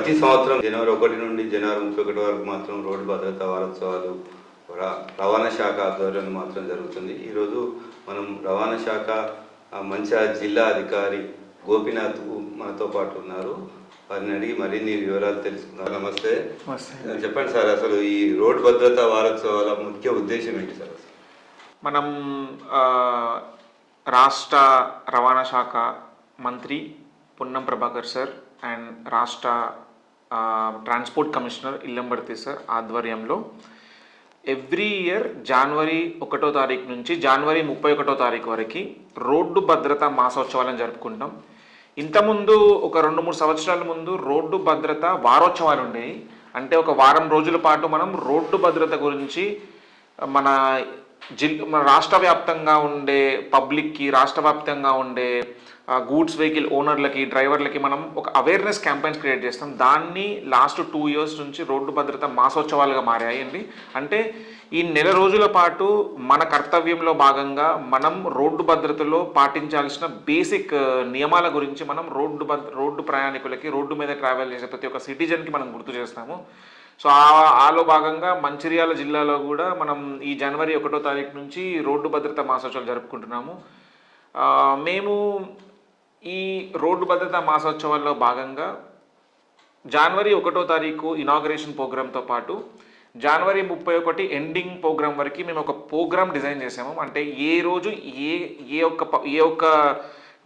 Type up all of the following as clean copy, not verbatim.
ప్రతి సంవత్సరం జనవరి 1 నుండి జనవరి 31 వరకు మాత్రం రోడ్డు భద్రతా వారోత్సవాలు రవాణా శాఖ ఆధ్వర్యంలో మాత్రం జరుగుతుంది. ఈరోజు మనం రవాణా శాఖ మంచిర్యాల జిల్లా అధికారి గోపీనాథ్ మనతో పాటు ఉన్నారు. వారిని అడిగి మరిన్ని వివరాలు తెలుసుకున్నారు. నమస్తే. చెప్పండి సార్, అసలు ఈ రోడ్డు భద్రతా వారోత్సవాల ముఖ్య ఉద్దేశం ఏంటి సార్? మనం రాష్ట్ర రవాణా శాఖ మంత్రి పొన్నం ప్రభాకర్ సార్ అండ్ రాష్ట్ర ట్రాన్స్పోర్ట్ కమిషనర్ ఇల్లంబర్తి సార్ ఆధ్వర్యంలో ఎవ్రీ ఇయర్ జనవరి 1వ తారీఖు నుంచి జనవరి 31వ తారీఖు వరకు రోడ్డు భద్రతా మాసోత్సవాలను జరుపుకుంటాం. ఇంతకుముందు ఒక 2-3 సంవత్సరాల ముందు రోడ్డు భద్రత వారోత్సవాలు ఉండేవి. అంటే ఒక వారం రోజుల పాటు మనం రోడ్డు భద్రత గురించి మన రాష్ట్ర వ్యాప్తంగా ఉండే పబ్లిక్కి, రాష్ట్ర వ్యాప్తంగా ఉండే గూడ్స్ వెహికల్ ఓనర్లకి, డ్రైవర్లకి మనం ఒక అవేర్నెస్ క్యాంపెయిన్స్ క్రియేట్ చేస్తాం. దాన్ని లాస్ట్ 2 years నుంచి రోడ్డు భద్రత మాసోత్సవాలుగా మారాయండి. అంటే ఈ నెల రోజుల పాటు మన కర్తవ్యంలో భాగంగా మనం రోడ్డు భద్రతలో పాటించాల్సిన బేసిక్ నియమాల గురించి మనం రోడ్డు ప్రయాణికులకి, రోడ్డు మీద ట్రావెల్ చేసే ప్రతి ఒక్క సిటిజన్కి మనం గుర్తు చేస్తాము. సో ఆలో భాగంగా మంచిర్యాల జిల్లాలో కూడా మనం ఈ జనవరి 1వ తారీఖు నుంచి రోడ్డు భద్రతా మాసోత్సవాలు జరుపుకుంటున్నాము. మేము ఈ రోడ్డు భద్రతా మాసోత్సవాల్లో భాగంగా జనవరి 1వ తారీఖు ఇనాగరేషన్ ప్రోగ్రామ్తో పాటు జనవరి 31 ఎండింగ్ ప్రోగ్రామ్ వరకు మేము ఒక ప్రోగ్రామ్ డిజైన్ చేసాము. అంటే ఏ రోజు ఏ ఒక్క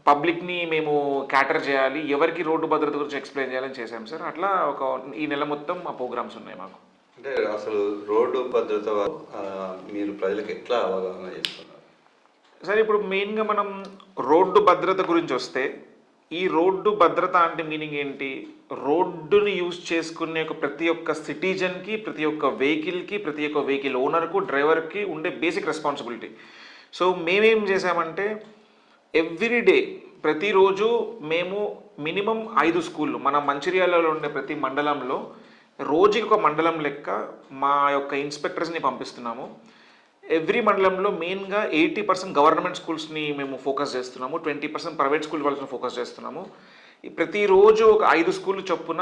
పబ్లిక్ని మేము క్యాటర్ చేయాలి, ఎవరికి రోడ్డు భద్రత గురించి ఎక్స్ప్లెయిన్ చేయాలని చేసాం సార్. అట్లా ఈ నెల మొత్తం ఆ ప్రోగ్రామ్స్ ఉన్నాయి మాకు. అంటే అసలు రోడ్డు భద్రత మీరు ప్రజలకు ఎట్లా అవగాహన చేస్తున్నారు సార్? ఇప్పుడు మెయిన్గా మనం రోడ్డు భద్రత గురించి వస్తే, ఈ రోడ్డు భద్రత అంటే మీనింగ్ ఏంటి? రోడ్డుని యూజ్ చేసుకునే ప్రతి ఒక్క సిటిజన్కి, ప్రతి ఒక్క వెహికల్కి, ప్రతి ఒక్క వెహికల్ ఓనర్కు, డ్రైవర్కి ఉండే బేసిక్ రెస్పాన్సిబిలిటీ. సో మేమేం చేసామంటే ఎవ్రీడే ప్రతిరోజు మేము మినిమం 5 స్కూళ్ళు మన మంచిర్యాలలో ఉండే ప్రతి మండలంలో రోజుకి ఒక మండలం లెక్క మా యొక్క ఇన్స్పెక్టర్స్ని పంపిస్తున్నాము. ఎవ్రీ మండలంలో మెయిన్గా 80% గవర్నమెంట్ స్కూల్స్ని మేము ఫోకస్ చేస్తున్నాము, 20% ప్రైవేట్ స్కూల్ వాళ్ళని ఫోకస్ చేస్తున్నాము. ప్రతిరోజు ఒక 5 స్కూళ్ళు చొప్పున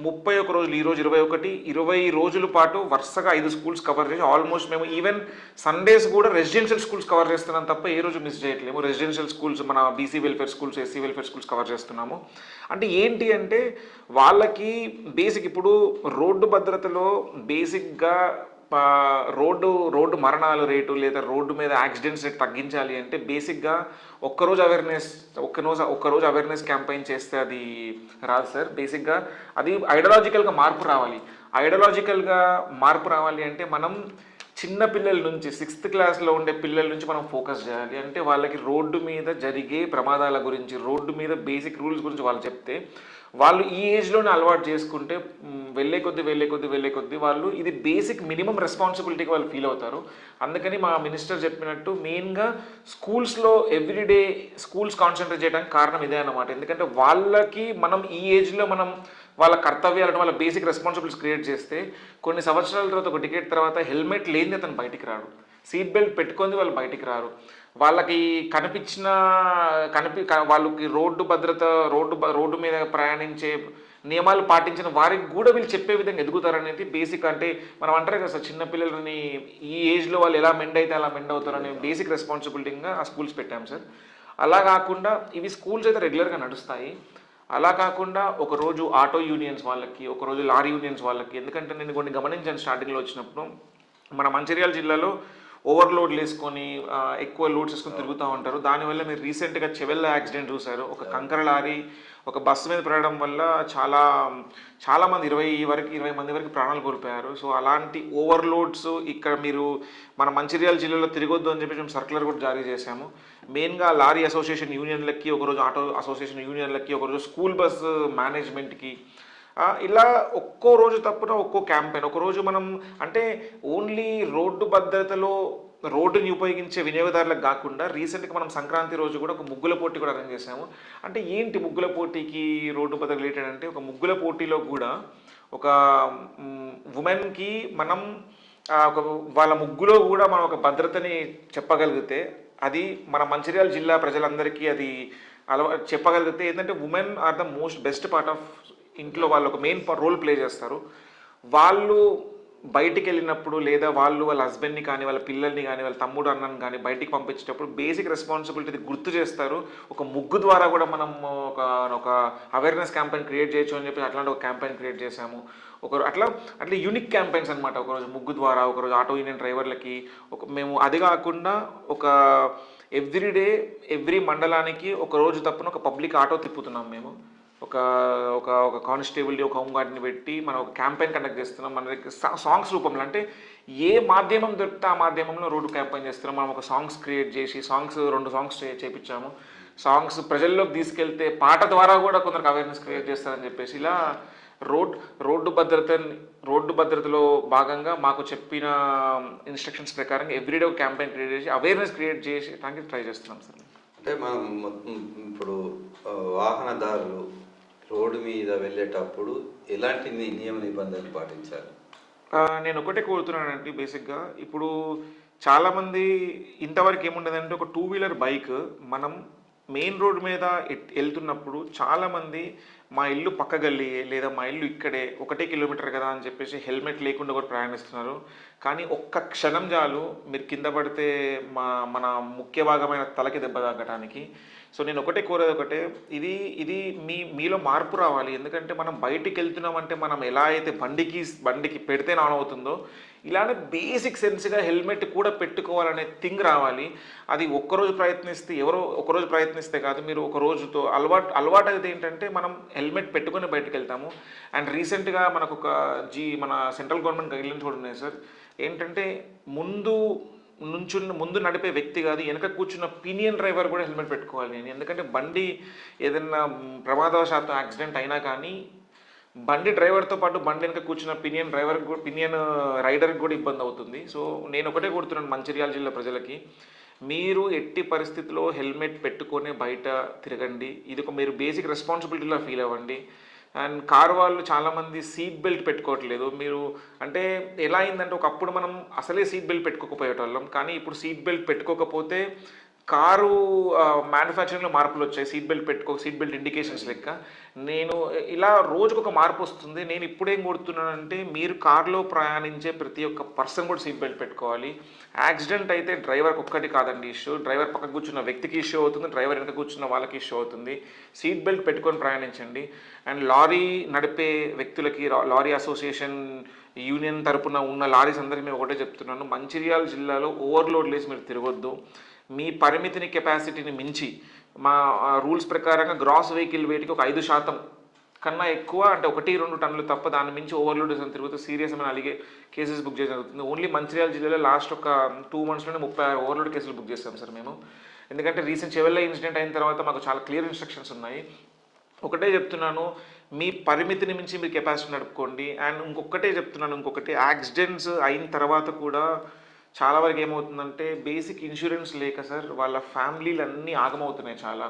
31 రోజులు, ఈరోజు 21, 20 రోజుల పాటు వరుసగా 5 స్కూల్స్ కవర్ చేసి ఆల్మోస్ట్ మేము ఈవెన్ సండేస్ కూడా రెసిడెన్షియల్ స్కూల్స్ కవర్ చేస్తున్నాం తప్ప ఏ రోజు మిస్ చేయట్లేము. రెసిడెన్షియల్ స్కూల్స్, మన BC welfare schools, SC welfare schools cover చేస్తున్నాము. అంటే ఏంటి అంటే వాళ్ళకి బేసిక్ ఇప్పుడు రోడ్డు భద్రతలో బేసిక్గా రోడ్డు మరణాల రేటు లేదా రోడ్డు మీద యాక్సిడెంట్స్ రేట్ తగ్గించాలి అంటే బేసిక్గా ఒక్కరోజు అవేర్నెస్ క్యాంపెయిన్ చేస్తే అది రాదు సార్. బేసిక్గా అది ఐడియాలజికల్గా మార్పు రావాలి. ఐడియాలజికల్గా మార్పు రావాలి అంటే మనం చిన్న పిల్లల నుంచి 6th క్లాస్లో ఉండే పిల్లల నుంచి మనం ఫోకస్ చేయాలి. అంటే వాళ్ళకి రోడ్డు మీద జరిగే ప్రమాదాల గురించి, రోడ్డు మీద బేసిక్ రూల్స్ గురించి వాళ్ళు చెప్తే వాళ్ళు ఈ ఏజ్లోనే అలవాటు చేసుకుంటే వెళ్ళే కొద్దీ వాళ్ళు ఇది బేసిక్ మినిమం రెస్పాన్సిబిలిటీకి వాళ్ళు ఫీల్ అవుతారు. అందుకని మా మినిస్టర్ చెప్పినట్టు మెయిన్గా స్కూల్స్లో ఎవ్రీడే స్కూల్స్ కాన్సన్ట్రేట్ చేయడానికి కారణం ఇదే అన్నమాట. ఎందుకంటే వాళ్ళకి మనం ఈ ఏజ్లో మనం వాళ్ళ కర్తవ్యాలను, వాళ్ళ బేసిక్ రెస్పాన్సిబిలిటీస్ క్రియేట్ చేస్తే కొన్ని సంవత్సరాల తర్వాత, ఒక టికెట్ తర్వాత హెల్మెట్ లేనిది అతను బయటికి రాడు, సీట్ బెల్ట్ పెట్టుకొని వాళ్ళు బయటికి రారు. వాళ్ళకి వాళ్ళకి రోడ్డు భద్రత, రోడ్డు మీద ప్రయాణించే నియమాలు పాటించిన వారికి కూడా వీళ్ళు చెప్పే విధంగా ఎదుగుతారనేది బేసిక్. అంటే మనం అంటారు కదా సార్, చిన్నపిల్లలని ఈ ఏజ్లో వాళ్ళు ఎలా మెండ్ అయితే అలా మెండ్ అవుతారనే బేసిక్ రెస్పాన్సిబిలిటీగా ఆ స్కూల్స్ పెట్టాం సార్. అలా కాకుండా ఇవి స్కూల్స్ అయితే రెగ్యులర్గా నడుస్తాయి. అలా కాకుండా ఒకరోజు ఆటో యూనియన్స్ వాళ్ళకి, ఒకరోజు లారీ యూనియన్స్ వాళ్ళకి, ఎందుకంటే నేను కొన్ని గమనించాను స్టార్టింగ్లో వచ్చినప్పుడు మన మంచిర్యాల జిల్లాలో ఓవర్లోడ్లు వేసుకొని ఎక్కువ లోడ్స్ వేసుకొని తిరుగుతూ ఉంటారు. దానివల్ల మీరు రీసెంట్గా చెవెల్ల యాక్సిడెంట్ చూశారు. ఒక కంకర లారీ ఒక బస్సు మీద పడడం వల్ల చాలామంది 20 మంది వరకు ప్రాణాలు కోల్పోయారు. సో అలాంటి ఓవర్లోడ్స్ ఇక్కడ మీరు మన మంచిర్యాల జిల్లాలో తిరగొద్దు అని చెప్పి మేము సర్క్యులర్ కూడా జారీ చేశాము. మెయిన్గా లారీ అసోసియేషన్ యూనియన్లకి, ఒకరోజు ఆటో అసోసియేషన్ యూనియన్లకి, ఒకరోజు స్కూల్ బస్ మేనేజ్మెంట్కి, ఇలా ఒక్కో రోజు తప్పున ఒక్కో క్యాంపెయిన్. ఒకరోజు మనం అంటే ఓన్లీ రోడ్డు భద్రతలో రోడ్డుని ఉపయోగించే వినియోగదారులకు కాకుండా రీసెంట్గా మనం సంక్రాంతి రోజు కూడా ఒక ముగ్గుల పోటీ కూడా అరేంజ్ చేసాము. అంటే ఏంటి ముగ్గుల పోటీకి రోడ్డు భద్రత రిలేటెడ్ అంటే, ఒక ముగ్గుల పోటీలో కూడా ఒక ఉమెన్కి మనం వాళ్ళ ముగ్గులో కూడా మనం ఒక భద్రతని చెప్పగలిగితే అది మన మంచిర్యాల జిల్లా ప్రజలందరికీ అది చెప్పగలిగితే ఏంటంటే women are the most best part of ఇంట్లో వాళ్ళు ఒక మెయిన్ రోల్ ప్లే చేస్తారు. వాళ్ళు బయటికి వెళ్ళినప్పుడు లేదా వాళ్ళు వాళ్ళ హస్బెండ్ని కానీ వాళ్ళ పిల్లల్ని కానీ వాళ్ళ తమ్ముడు అన్నని కానీ బయటికి పంపించేటప్పుడు బేసిక్ రెస్పాన్సిబిలిటీ గుర్తు చేస్తారు. ఒక ముగ్గు ద్వారా కూడా మనం ఒక ఒక అవేర్నెస్ క్యాంపెయిన్ క్రియేట్ చేయొచ్చు అని చెప్పి అట్లాంటి ఒక క్యాంపెయిన్ క్రియేట్ చేశాము. అట్లా అట్లా యూనిక్ క్యాంపెయిన్స్ అనమాట. ఒకరోజు ముగ్గు ద్వారా, ఒకరోజు ఆటో యూనియన్ డ్రైవర్లకి మేము అది కాకుండా ఒక ఎవ్రీడే ఎవ్రీ మండలానికి ఒక రోజు తప్పున ఒక పబ్లిక్ ఆటో తిప్పుతున్నాం మేము. ఒక ఒక ఒక కానిస్టేబుల్ని ఒక హోంగార్డ్ని పెట్టి మనం ఒక క్యాంపెయిన్ కండక్ట్ చేస్తున్నాం. మన దగ్గర సాంగ్స్ రూపంలో అంటే ఏ మాధ్యమం దొరికితే ఆ మాధ్యమంలో రోడ్డు క్యాంపెయిన్ చేస్తున్నాం. మనం ఒక సాంగ్స్ క్రియేట్ చేసి 2 సాంగ్స్ చేయించాము. సాంగ్స్ ప్రజల్లోకి తీసుకెళ్తే పాట ద్వారా కూడా కొందరికి అవేర్నెస్ క్రియేట్ చేస్తారని చెప్పేసి ఇలా రోడ్డు భద్రతలో భాగంగా మాకు చెప్పిన ఇన్స్ట్రక్షన్స్ ప్రకారం ఎవ్రీడే ఒక క్యాంపెయిన్ క్రియేట్ చేసి అవేర్నెస్ క్రియేట్ చేయడానికి ట్రై చేస్తున్నాం సార్. అంటే మనం ఇప్పుడు వాహనదారులు రోడ్డు మీద వెళ్ళేటప్పుడు ఎలాంటి నియమ నిబంధనలు పాటించాలి? నేను ఒకటే కోరుతున్నానండి. బేసిక్గా ఇప్పుడు చాలామంది ఇంతవరకు ఏముండదంటే ఒక 2 వీలర్ బైక్ మనం మెయిన్ రోడ్ మీద వెళ్తున్నప్పుడు చాలామంది మా ఇల్లు పక్క గల్లీ లేదా మా ఇల్లు ఇక్కడే 1 కిలోమీటర్ కదా అని చెప్పేసి హెల్మెట్ లేకుండా కూడా ప్రయాణిస్తున్నారు. కానీ ఒక్క క్షణం చాలు మీరు కింద పడితే మన ముఖ్య భాగమైన తలకి దెబ్బ తాగటానికి. సో నేను ఒకటే కోరేది ఒకటే, ఇది మీలో మార్పు రావాలి. ఎందుకంటే మనం బయటికి వెళ్తున్నామంటే మనం ఎలా అయితే బండికి పెడితే ఆన్ అవుతుందో ఇలానే బేసిక్ సెన్స్గా హెల్మెట్ కూడా పెట్టుకోవాలనే థింగ్ రావాలి. అది ఒక్కరోజు ప్రయత్నిస్తే కాదు, మీరు ఒక రోజుతో అలవాటు అయితే ఏంటంటే మనం హెల్మెట్ పెట్టుకొని బయటకు వెళ్తాము. అండ్ రీసెంట్గా మనకు మన సెంట్రల్ గవర్నమెంట్ గైడ్లైన్స్ కూడా ఉన్నాయి సార్. ఏంటంటే ముందు నడిపే వ్యక్తి కాదు, వెనక కూర్చున్న పినియన్ డ్రైవర్ కూడా హెల్మెట్ పెట్టుకోవాలి. ఎందుకంటే బండి ఏదైనా ప్రమాదవశాత్తు యాక్సిడెంట్ అయినా కానీ బండి డ్రైవర్తో పాటు బండి వెనక కూర్చున్న పినియన్ రైడర్కి కూడా ఇబ్బంది అవుతుంది. సో నేను ఒకటే కోరుతున్నాను మంచిర్యాల జిల్లా ప్రజలకి, మీరు ఎట్టి పరిస్థితిలో హెల్మెట్ పెట్టుకొని బయట తిరగండి. ఇది ఒక మీరు బేసిక్ రెస్పాన్సిబిలిటీలో ఫీల్ అవ్వండి. అండ్ కారు వాళ్ళు చాలామంది సీట్ బెల్ట్ పెట్టుకోవట్లేదు. మీరు అంటే ఎలా అయిందంటే ఒకప్పుడు మనం అసలే సీట్ బెల్ట్ పెట్టుకోకపోయేటోళ్ళం, కానీ ఇప్పుడు సీట్ బెల్ట్ పెట్టుకోకపోతే కారు మ్యానుఫ్యాక్చరింగ్లో మార్పులు వచ్చాయి. సీట్ బెల్ట్ ఇండికేషన్స్ లెక్క. నేను ఇలా రోజుకొక మార్పు వస్తుంది. నేను ఇప్పుడేం కోరుతున్నానంటే మీరు కారులో ప్రయాణించే ప్రతి ఒక్క పర్సన్ కూడా సీట్ బెల్ట్ పెట్టుకోవాలి. యాక్సిడెంట్ అయితే డ్రైవర్కి ఒక్కటి కాదండి ఇష్యూ, డ్రైవర్ పక్కన కూర్చున్న వ్యక్తికి ఇష్యూ అవుతుంది, డ్రైవర్ వెనక కూర్చున్న వాళ్ళకి ఇష్యూ అవుతుంది. సీట్ బెల్ట్ పెట్టుకొని ప్రయాణించండి. అండ్ లారీ నడిపే వ్యక్తులకి లారీ అసోసియేషన్ యూనియన్ తరపున ఉన్న లారీస్ అందరికీ మేము ఒకటే చెప్తున్నాను, మంచిర్యాల జిల్లాలో ఓవర్లోడ్ లేసి మీరు తిరగొద్దు. మీ పరిమితిని కెపాసిటీని మించి మా రూల్స్ ప్రకారంగా గ్రాస్ వెహికల్ వెయిట్కి ఒక 5% కన్నా ఎక్కువ అంటే 1-2 టన్నులు తప్ప దాని మించి ఓవర్లోడ్ తిరుగుతూ సీరియస్ అయిన కేసెస్ బుక్ చేయడం జరుగుతుంది. ఓన్లీ మంచిర్యాల జిల్లాలో లాస్ట్ ఒక 2 monthsలోనే 36 ఓవర్లోడ్ కేసులు బుక్ చేస్తాం సార్ మేము. ఎందుకంటే రీసెంట్ చెవెళ్ళ ఇన్సిడెంట్ అయిన తర్వాత మాకు చాలా క్లియర్ ఇన్స్ట్రక్షన్స్ ఉన్నాయి. ఒకటే చెప్తున్నాను, మీ పరిమితిని మించి మీరు కెపాసిటీ నడుపుకోండి. అండ్ ఇంకొకటి యాక్సిడెంట్స్ అయిన తర్వాత కూడా చాలా వరకు ఏమవుతుందంటే బేసిక్ ఇన్సూరెన్స్ లేక సార్ వాళ్ళ ఫ్యామిలీలు అన్నీ ఆగమవుతున్నాయి చాలా.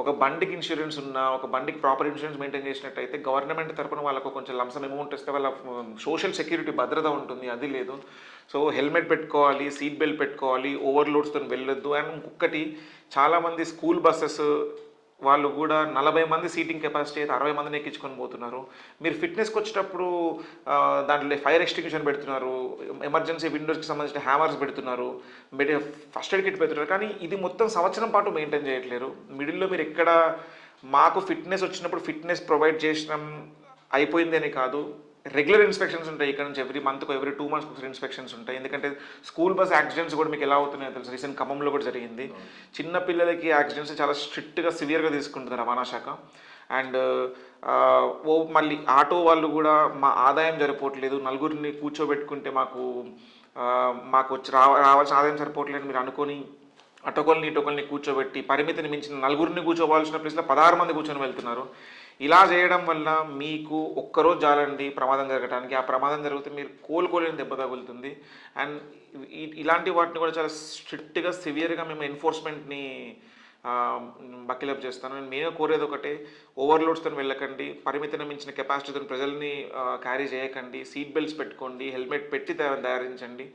ఒక బండికి ఇన్సూరెన్స్ ఉన్నా, ఒక బండికి ప్రాపర్ ఇన్సూరెన్స్ మెయింటైన్ చేసినట్టయితే గవర్నమెంట్ తరపున వాళ్ళకు కొంచెం లంసమ్ అమౌంట్ ఇస్తే వాళ్ళ సోషల్ సెక్యూరిటీ భద్రత ఉంటుంది, అది లేదు. సో హెల్మెట్ పెట్టుకోవాలి, సీట్ బెల్ట్ పెట్టుకోవాలి, ఓవర్లోడ్స్తో వెళ్ళొద్దు. అండ్ ఇంకొకటి చాలామంది స్కూల్ బస్సెస్ వాళ్ళు కూడా 40 మంది సీటింగ్ కెపాసిటీ అయితే 60 మందిని ఎక్కించుకొని పోతున్నారు. మీరు ఫిట్నెస్కి వచ్చేటప్పుడు దాంట్లో ఫైర్ ఎక్స్టింగ్విషన్ పెడుతున్నారు, ఎమర్జెన్సీ విండోస్కి సంబంధించిన హ్యామర్స్ పెడుతున్నారు, ఫస్ట్ ఎయిడ్ కిట్ పెడుతున్నారు. కానీ ఇది మొత్తం సంవత్సరం పాటు మెయింటైన్ చేయట్లేరు. మిడిల్లో మీరు ఎక్కడ మాకు ఫిట్నెస్ వచ్చినప్పుడు ఫిట్నెస్ ప్రొవైడ్ చేసినాం అయిపోయింది అని కాదు, రెగ్యులర్ ఇన్స్పెక్షన్స్ ఉంటాయి. ఇక్కడ నుంచి ఎవ్రీ 2 months ఇన్స్పెక్షన్స్ ఉంటాయి. ఎందుకంటే స్కూల్ బస్ యాక్సిడెంట్స్ కూడా మీకు ఎలా అవుతున్నాయో తెలుసు, రీసెంట్ ఖమ్మంలో కూడా జరిగింది. చిన్న పిల్లలకి యాక్సిడెంట్స్ చాలా స్ట్రిక్ట్గా సివియర్గా తీసుకుంటుంది రవాణా శాఖ. అండ్ మళ్ళీ ఆటో వాళ్ళు కూడా మా ఆదాయం సరిపోవట్లేదు, నలుగురిని కూర్చోబెట్టుకుంటే మాకు వచ్చి రావాల్సిన ఆదాయం సరిపోవట్లేదు మీరు అనుకొని అటొకల్ని కూర్చోబెట్టి పరిమితిని మించిన నలుగురిని కూర్చోవాల్సిన ప్లేస్లో 16 మంది కూర్చొని వెళ్తున్నారు. ఇలా చేయడం వల్ల మీకు ఒక్కరోజు చాలండి ప్రమాదం జరగడానికి. ఆ ప్రమాదం జరిగితే మీరు కోలుకోలేని దెబ్బ తగులుతుంది. అండ్ ఇలాంటి వాటిని కూడా చాలా స్ట్రిక్ట్గా సివియర్గా మేము ఎన్ఫోర్స్మెంట్ని బకిలప్ చేస్తాను. నేను కోరేది ఒకటే, ఓవర్లోడ్స్తో వెళ్ళకండి, పరిమితిని మించిన కెపాసిటీతో ప్రజల్ని క్యారీ చేయకండి, సీట్ బెల్ట్స్ పెట్టుకోండి, హెల్మెట్ పెట్టి ధరించండి.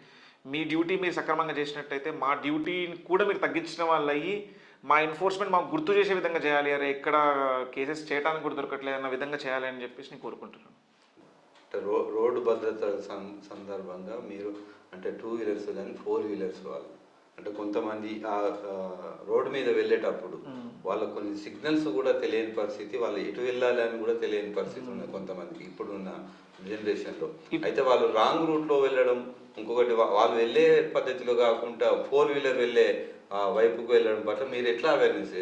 మీ డ్యూటీ మీరు సక్రమంగా చేసినట్టయితే మా డ్యూటీని కూడా మీరు తగ్గించిన వాళ్ళు అయ్యి మా ఎన్ఫోర్స్మెంట్ మాకు గుర్తు చేసే విధంగా చేయాలి, అరే ఎక్కడ కేసెస్ చేయడానికి కూడా దొరకట్లేదు అన్న విధంగా చేయాలి అని చెప్పేసి నేను కోరుకుంటున్నాను. అంటే రోడ్డు భద్రత సందర్భంగా మీరు అంటే 2 వీలర్స్ కానీ 4 వీలర్స్ వాళ్ళు అంటే కొంతమంది ఆ రోడ్డు మీద వెళ్ళేటప్పుడు వాళ్ళకు కొన్ని సిగ్నల్స్ కూడా తెలియని పరిస్థితి, వాళ్ళు ఎటు వెళ్ళాలి అని కూడా తెలియని పరిస్థితి ఉంది కొంతమందికి ఇప్పుడున్న జనరేషన్లో. అయితే వాళ్ళు రాంగ్ రూట్లో వెళ్ళడం, ఇంకొకటి వాళ్ళు వెళ్ళే పద్ధతిలో కాకుండా 4 వీలర్ వెళ్ళే వైపుకు వెళ్ళడం పట్ల మీరు ఎట్లా అవేర్నెస్?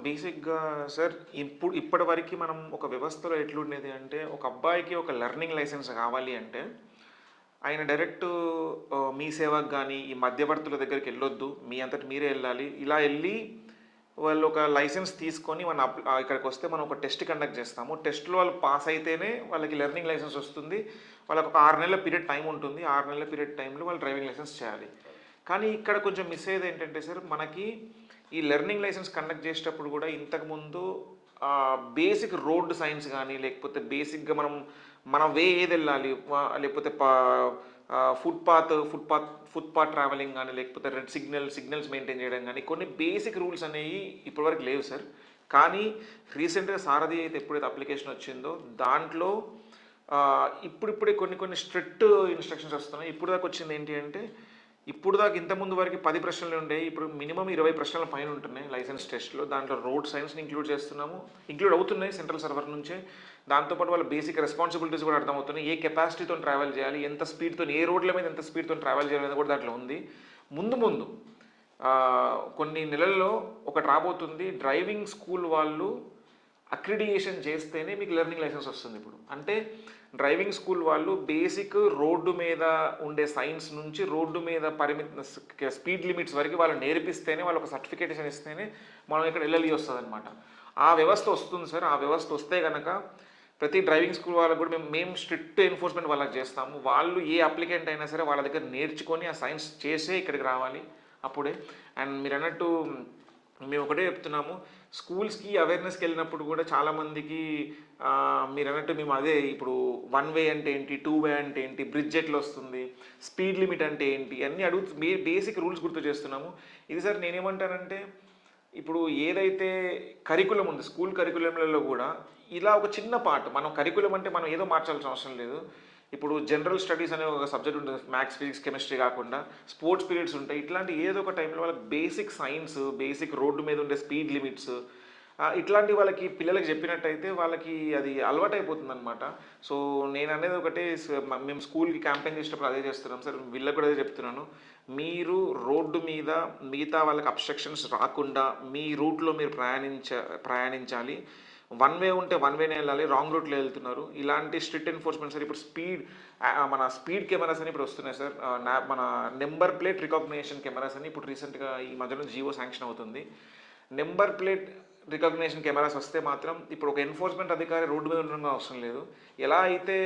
బేసిక్గా సార్ ఇప్పటి వరకు మనం ఒక వ్యవస్థలో ఎట్లుండేది అంటే, ఒక అబ్బాయికి ఒక లెర్నింగ్ లైసెన్స్ కావాలి అంటే ఆయన డైరెక్ట్ మీ సేవకు కానీ ఈ మధ్యవర్తుల దగ్గరికి వెళ్ళొద్దు, మీ అంతటి మీరే వెళ్ళాలి. ఇలా వెళ్ళి వాళ్ళు ఒక లైసెన్స్ తీసుకొని మన ఇక్కడికి వస్తే మనం ఒక టెస్ట్ కండక్ట్ చేస్తాము. టెస్ట్లో వాళ్ళు పాస్ అయితేనే వాళ్ళకి లెర్నింగ్ లైసెన్స్ వస్తుంది. వాళ్ళకి ఒక 6 నెలల పీరియడ్ టైం ఉంటుంది. 6 నెలల పీరియడ్ టైంలో వాళ్ళు డ్రైవింగ్ లైసెన్స్ చేయాలి. కానీ ఇక్కడ కొంచెం మిస్ అయ్యేది ఏంటంటే సార్, మనకి ఈ లెర్నింగ్ లైసెన్స్ కండక్ట్ చేసేటప్పుడు కూడా ఇంతకుముందు బేసిక్ రోడ్ సైన్స్ కానీ, లేకపోతే బేసిక్గా మన వే ఏది వెళ్ళాలి, లేకపోతే ఫుట్పాత్ ట్రావెలింగ్ కానీ, లేకపోతే రెడ్ సిగ్నల్స్ మెయింటైన్ చేయడం కానీ, కొన్ని బేసిక్ రూల్స్ అనేవి ఇప్పటివరకు లేవు సార్. కానీ రీసెంట్గా సారథి అయితే ఎప్పుడైతే అప్లికేషన్ వచ్చిందో దాంట్లో ఇప్పుడిప్పుడే కొన్ని స్ట్రిక్ట్ ఇన్స్ట్రక్షన్స్ వస్తున్నాయి. ఇప్పుడు దాకా వచ్చింది ఏంటి అంటే, ఇప్పుడు దాకా ఇంతకుముందు వరకు 10 ప్రశ్నలు ఉండేవి, ఇప్పుడు మినిమం 20 ప్రశ్నల పైన ఉంటున్నాయి లైసెన్స్ టెస్ట్లో. దాంట్లో రోడ్ సైన్స్ని ఇంక్లూడ్ అవుతున్నాయి సెంట్రల్ సర్వర్ నుంచే. దాంతోపాటు వాళ్ళ బేసిక్ రెస్పాన్సిబిలిటీస్ కూడా అర్థమవుతున్నాయి. ఏ కెపాసిటీతో ట్రావెల్ చేయాలి, ఎంత స్పీడ్తో, ఏ రోడ్ల మీద ఎంత స్పీడ్తో ట్రావెల్ చేయాలి కూడా దాంట్లో ఉంది. ముందు కొన్ని నెలల్లో ఒకటి రాబోతుంది, డ్రైవింగ్ స్కూల్ వాళ్ళు అక్రిడియేషన్ చేస్తేనే మీకు లెర్నింగ్ లైసెన్స్ వస్తుంది. ఇప్పుడు అంటే డ్రైవింగ్ స్కూల్ వాళ్ళు బేసిక్ రోడ్డు మీద ఉండే సైన్స్ నుంచి రోడ్డు మీద స్పీడ్ లిమిట్స్ వరకు వాళ్ళు నేర్పిస్తేనే, వాళ్ళు ఒక సర్టిఫికేషన్ ఇస్తేనే మనం ఇక్కడ ఎల్ఎల్ఈ వస్తుంది అనమాట. ఆ వ్యవస్థ వస్తుంది సార్. ఆ వ్యవస్థ వస్తే కనుక ప్రతి డ్రైవింగ్ స్కూల్ వాళ్ళకు కూడా మేము స్ట్రిక్ట్ ఎన్ఫోర్స్మెంట్ వాళ్ళకి చేస్తాము. వాళ్ళు ఏ అప్లికెంట్ అయినా సరే వాళ్ళ దగ్గర నేర్చుకొని ఆ సైన్స్ చేసే ఇక్కడికి రావాలి అప్పుడే. అండ్ మీరు అన్నట్టు మేము ఒకటే చెప్తున్నాము, స్కూల్స్కి అవేర్నెస్కి వెళ్ళినప్పుడు కూడా చాలామందికి మీరు అన్నట్టు మేము అదే ఇప్పుడు 1 వే అంటే ఏంటి, 2 వే అంటే ఏంటి, బ్రిడ్జ్ ఎట్లా వస్తుంది, స్పీడ్ లిమిట్ అంటే ఏంటి అన్నీ బేసిక్ రూల్స్ గుర్తు చేస్తున్నాము. ఇది సార్ నేనేమంటానంటే, ఇప్పుడు ఏదైతే కరికులం ఉంది స్కూల్ కరికులంలలో కూడా ఇలా ఒక చిన్న పార్ట్, మనం కరికులం అంటే మనం ఏదో మార్చాల్సిన అవసరం లేదు. ఇప్పుడు జనరల్ స్టడీస్ అనే ఒక సబ్జెక్ట్ ఉంటుంది, మ్యాథ్స్, ఫిజిక్స్, కెమిస్ట్రీ కాకుండా స్పోర్ట్స్ పీరియడ్స్ ఉంటాయి. ఇట్లాంటి ఏదో ఒక టైంలో వాళ్ళకి బేసిక్ సైన్స్, బేసిక్ రోడ్డు మీద ఉండే స్పీడ్ లిమిట్స్, ఇట్లాంటి వాళ్ళకి పిల్లలకి చెప్పినట్టయితే వాళ్ళకి అది అలవాటు అయిపోతుంది అనమాట. సో నేను అనేది ఒకటే, మేము స్కూల్కి క్యాంపెయిన్ చేసేటప్పుడు అదే చేస్తున్నాం సార్, వీళ్ళకి కూడా అదే చెప్తున్నాను. మీరు రోడ్డు మీద మిగతా వాళ్ళకి అబ్స్ట్రక్షన్స్ రాకుండా మీ రూట్లో మీరు ప్రయాణించాలి. 1 వే ఉంటే 1 వేనే వెళ్ళాలి, రాంగ్ రూట్లో వెళ్తున్నారు. ఇలాంటి స్ట్రిక్ట్ ఎన్ఫోర్స్మెంట్ సార్. ఇప్పుడు మన స్పీడ్ కెమెరాస్ అని ఇప్పుడు వస్తున్నాయి సార్. మన నెంబర్ ప్లేట్ రికగ్నిషన్ కెమెరాస్ అని ఇప్పుడు రీసెంట్గా ఈ మధ్యలో జియో శాంక్షన్ అవుతుంది. నెంబర్ ప్లేట్ రికగ్నిషన్ కెమెరాస్ వస్తే మాత్రం ఇప్పుడు ఒక ఎన్ఫోర్స్మెంట్ అధికారి రోడ్డు మీద ఉండడం అవసరం లేదు. ఎలా అయితే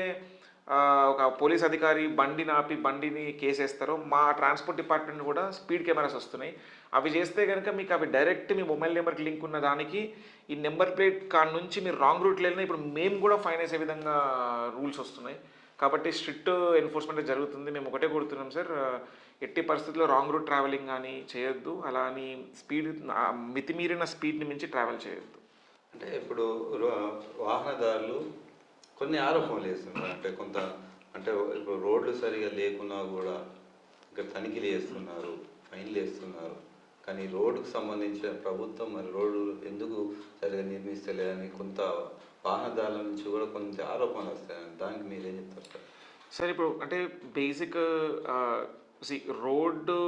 ఒక పోలీస్ అధికారి బండిని ఆపి బండిని కేసేస్తారో, మా ట్రాన్స్పోర్ట్ డిపార్ట్మెంట్ కూడా స్పీడ్ కెమెరాస్ వస్తున్నాయి. అవి చేస్తే కనుక మీకు అవి డైరెక్ట్ మీ మొబైల్ నెంబర్కి లింక్ ఉన్న దానికి ఈ నెంబర్ ప్లేట్ కాడ నుంచి మీరు రాంగ్ రూట్లో వెళ్ళినా ఇప్పుడు మేము కూడా ఫైన్ వేసే విధంగా రూల్స్ వస్తున్నాయి. కాబట్టి స్ట్రిక్ట్ ఎన్ఫోర్స్మెంట్ జరుగుతుంది. మేము ఒకటే కోరుతున్నాం సార్, ఎట్టి పరిస్థితుల్లో రాంగ్ రూట్ ట్రావెలింగ్ కానీ చేయొద్దు, అలా అని మితిమీరిన స్పీడ్ని మించి ట్రావెల్ చేయొద్దు. అంటే ఇప్పుడు వాహనదారులు కొన్ని ఆరోపణలు చేస్తున్నారు. అంటే ఇప్పుడు రోడ్లు సరిగా లేకున్నా కూడా ఇక్కడ తనిఖీలు చేస్తున్నారు, ఫైన్లు వేస్తున్నారు. కానీ రోడ్డుకు సంబంధించిన ప్రభుత్వం మరి రోడ్డు ఎందుకు సరిగా నిర్మిస్తలేదని కొంత వాహనదారుల నుంచి కూడా కొంత ఆరోపణలు వస్తాయని, దానికి మీరేం చెప్తారు సార్? సార్ ఇప్పుడు అంటే బేసిక్ రోడ్డు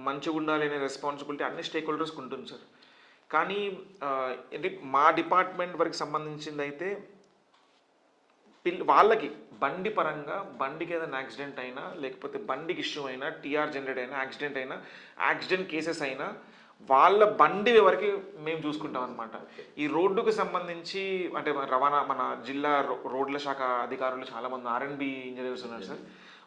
మంచిగా ఉండాలి అనే రెస్పాన్సిబిలిటీ అన్ని స్టేక్ హోల్డర్స్కి ఉంటుంది సార్. కానీ మా డిపార్ట్మెంట్ వరకు సంబంధించింది అయితే వాళ్ళకి బండి పరంగా బండికి ఏదైనా యాక్సిడెంట్ అయినా, లేకపోతే బండికి ఇష్యూ అయినా, టీఆర్ జనరేట్ అయినా, యాక్సిడెంట్ కేసెస్ అయినా వాళ్ళ బండి వరకు మేము చూసుకుంటాం అనమాట. ఈ రోడ్డుకు సంబంధించి అంటే రవాణా మన జిల్లా రోడ్ల శాఖ అధికారులు చాలామంది R&B ఇంజనీర్స్ ఉన్నారు సార్.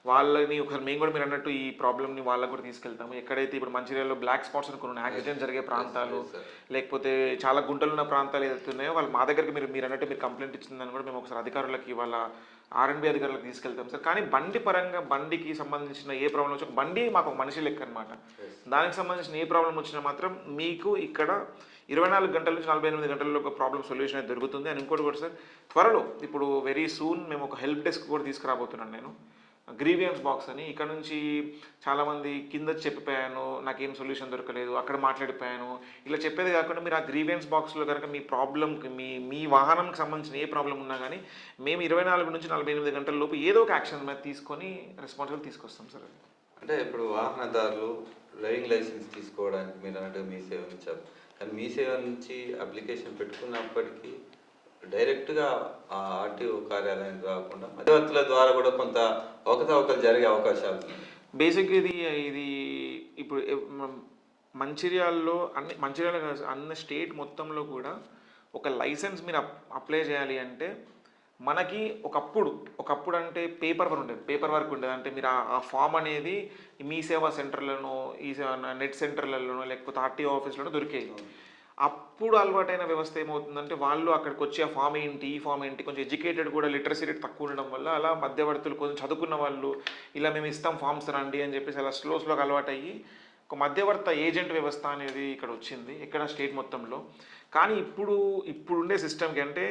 వాళ్ళని ఒకసారి మేము కూడా మీరు అన్నట్టు ఈ ప్రాబ్లమ్ని వాళ్ళకు కూడా తీసుకెళ్తాము. ఎక్కడైతే ఇప్పుడు మంచిర్యాలలో బ్లాక్ స్పాట్స్ అనుకున్న యాక్సిడెంట్ జరిగే ప్రాంతాలు, లేకపోతే చాలా గుంటలు ఉన్న ప్రాంతాలు ఏదైతే ఉన్నాయో వాళ్ళు మా దగ్గరికి మీరు అన్నట్టు మీరు కంప్లైంట్ ఇచ్చిందని కూడా మేము ఒకసారి అధికారులకి వాళ్ళ ఆర్ఎండ్బి అధికారులకు తీసుకెళ్తాం సార్. కానీ బండి పరంగా బండికి సంబంధించిన ఏ ప్రాబ్లం వచ్చినా బండి మాకు ఒక మనిషి లెక్క అనమాట. దానికి సంబంధించిన ఏ ప్రాబ్లం వచ్చినా మాత్రం మీకు ఇక్కడ 24 గంటల నుంచి 48 గంటల్లో ఒక ప్రాబ్లం సొల్యూషన్ అయితే దొరుకుతుంది. అండ్ ఇంకోటి కూడా సార్, త్వరలో ఇప్పుడు వెరీ సూన్ మేము ఒక హెల్ప్ డెస్క్ కూడా తీసుకురాబోతున్నాను నేను, గ్రీవియన్స్ బాక్స్ అని. ఇక్కడ నుంచి చాలామంది కింద చెప్పిపోయాను, నాకేం సొల్యూషన్ దొరకలేదు, అక్కడ మాట్లాడిపోయాను, ఇలా చెప్పేది కాకుండా మీరు ఆ గ్రీవియన్స్ బాక్స్లో కనుక మీ ప్రాబ్లంకి మీ వాహనంకి సంబంధించిన ఏ ప్రాబ్లం ఉన్నా కానీ మేము 24 నుంచి 48 గంటల లోపు ఏదో ఒక యాక్షన్ మీద తీసుకొని రెస్పాన్సిబుల్ తీసుకొస్తాం సార్. అంటే ఇప్పుడు వాహనదారులు డ్రైవింగ్ లైసెన్స్ తీసుకోవడానికి మీరు అన్నట్టుగా మీ సేవ ఇచ్చారు, కానీ మీ సేవ నుంచి అప్లికేషన్ పెట్టుకున్నప్పటికీ డైరెక్ట్గా ఆ ఆర్టీఓ కార్యాలయానికి రాకుండా మధ్యవర్తుల ద్వారా కూడా కొంత అవకతవకలు జరిగే అవకాశాలు ఉన్నాయి. బేసిక్గా ఇది ఇప్పుడు మంచిర్యాలలో మంచిర్యాల అన్ని స్టేట్ మొత్తంలో కూడా ఒక లైసెన్స్ మీరు అప్లై చేయాలి అంటే మనకి ఒకప్పుడు అంటే పేపర్ వర్క్ ఉండేది. అంటే మీరు ఆ ఫామ్ అనేది మీ సేవా సెంటర్లను, నెట్ సెంటర్లలోనో లేకపోతే ఆర్టీఓ ఆఫీస్లోనో దొరికేది. అప్పుడు అలవాటైన వ్యవస్థ ఏమవుతుందంటే వాళ్ళు అక్కడికి వచ్చి ఆ ఫామ్ ఏంటి, ఈ ఫామ్ ఏంటి, కొంచెం ఎడ్యుకేటెడ్ కూడా లిటరసీ రేట్ తక్కువ ఉండడం వల్ల అలా మధ్యవర్తులు కొంచెం చదువుకున్న వాళ్ళు ఇలా మేము ఇస్తాం ఫామ్స్ రండి అని చెప్పేసి అలా స్లోగా అలవాటు అయ్యి ఒక మధ్యవర్త ఏజెంట్ వ్యవస్థ అనేది ఇక్కడ వచ్చింది ఇక్కడ స్టేట్ మొత్తంలో. కానీ ఇప్పుడుండే సిస్టమ్కి అంటే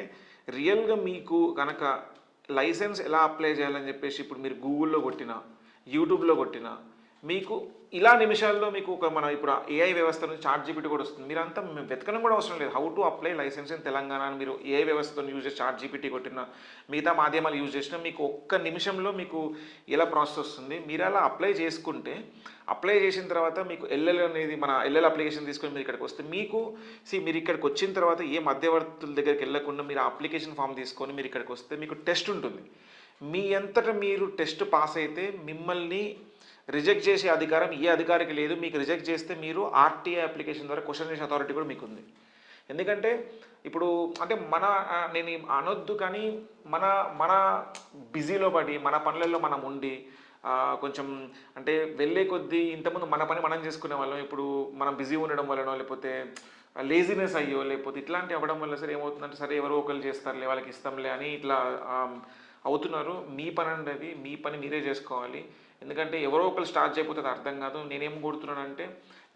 రియల్గా మీకు కనుక లైసెన్స్ ఎలా అప్లై చేయాలని చెప్పేసి ఇప్పుడు మీరు గూగుల్లో కొట్టినా, యూట్యూబ్లో కొట్టినా మీకు ఇలా నిమిషాల్లో మీకు ఒక మన ఇప్పుడు ఏఐ వ్యవస్థ నుంచి ChatGPT కూడా వస్తుంది. మీరంతా వెతకడం కూడా అవసరం లేదు. How to apply licence in Telangana అని మీరు ఏఐ వ్యవస్థతో యూజ్ చేసి ChatGPT కొట్టిన, మిగతా మాధ్యమాలు యూజ్ చేసినా మీకు ఒక్క నిమిషంలో మీకు ఎలా ప్రాసెస్ వస్తుంది. మీరు అలా అప్లై చేసుకుంటే అప్లై చేసిన తర్వాత మీకు ఎల్ఎల్ అనేది మన ఎల్ఎల్ అప్లికేషన్ తీసుకొని మీరు ఇక్కడికి వస్తే మీకు మీరు ఇక్కడికి వచ్చిన తర్వాత ఏ మధ్యవర్తుల దగ్గరికి వెళ్ళకుండా మీరు అప్లికేషన్ ఫామ్ తీసుకొని మీరు ఇక్కడికి వస్తే మీకు టెస్ట్ ఉంటుంది. మీ అంతటా మీరు టెస్ట్ పాస్ అయితే మిమ్మల్ని రిజెక్ట్ చేసే అధికారం ఏ అధికారికి లేదు. మీకు రిజెక్ట్ చేస్తే మీరు ఆర్టీఐ అప్లికేషన్ ద్వారా క్వశ్చన్ చేసే అథారిటీ కూడా మీకు ఉంది. ఎందుకంటే ఇప్పుడు అంటే నేను అనొద్దు కానీ మన బిజీలో పడి మన పనులలో మనం ఉండి కొంచెం అంటే వెళ్ళే కొద్దీ ఇంతకుముందు మన పని మనం చేసుకునే వాళ్ళం, ఇప్పుడు మనం బిజీ ఉండడం వలనో లేకపోతే లేజినెస్ అయ్యో లేకపోతే ఇట్లాంటి అవ్వడం వల్ల సరే ఏమవుతుందంటే సరే ఎవరో ఒకరు చేస్తారులే వాళ్ళకి ఇస్తాంలే అని ఇట్లా అవుతున్నారు. మీ పని అనేది మీ పని మీరే చేసుకోవాలి. ఎందుకంటే ఎవరో ఒకరు స్టార్ట్ చేయకపోతే అది అర్థం కాదు. నేనేం కోరుతున్నానంటే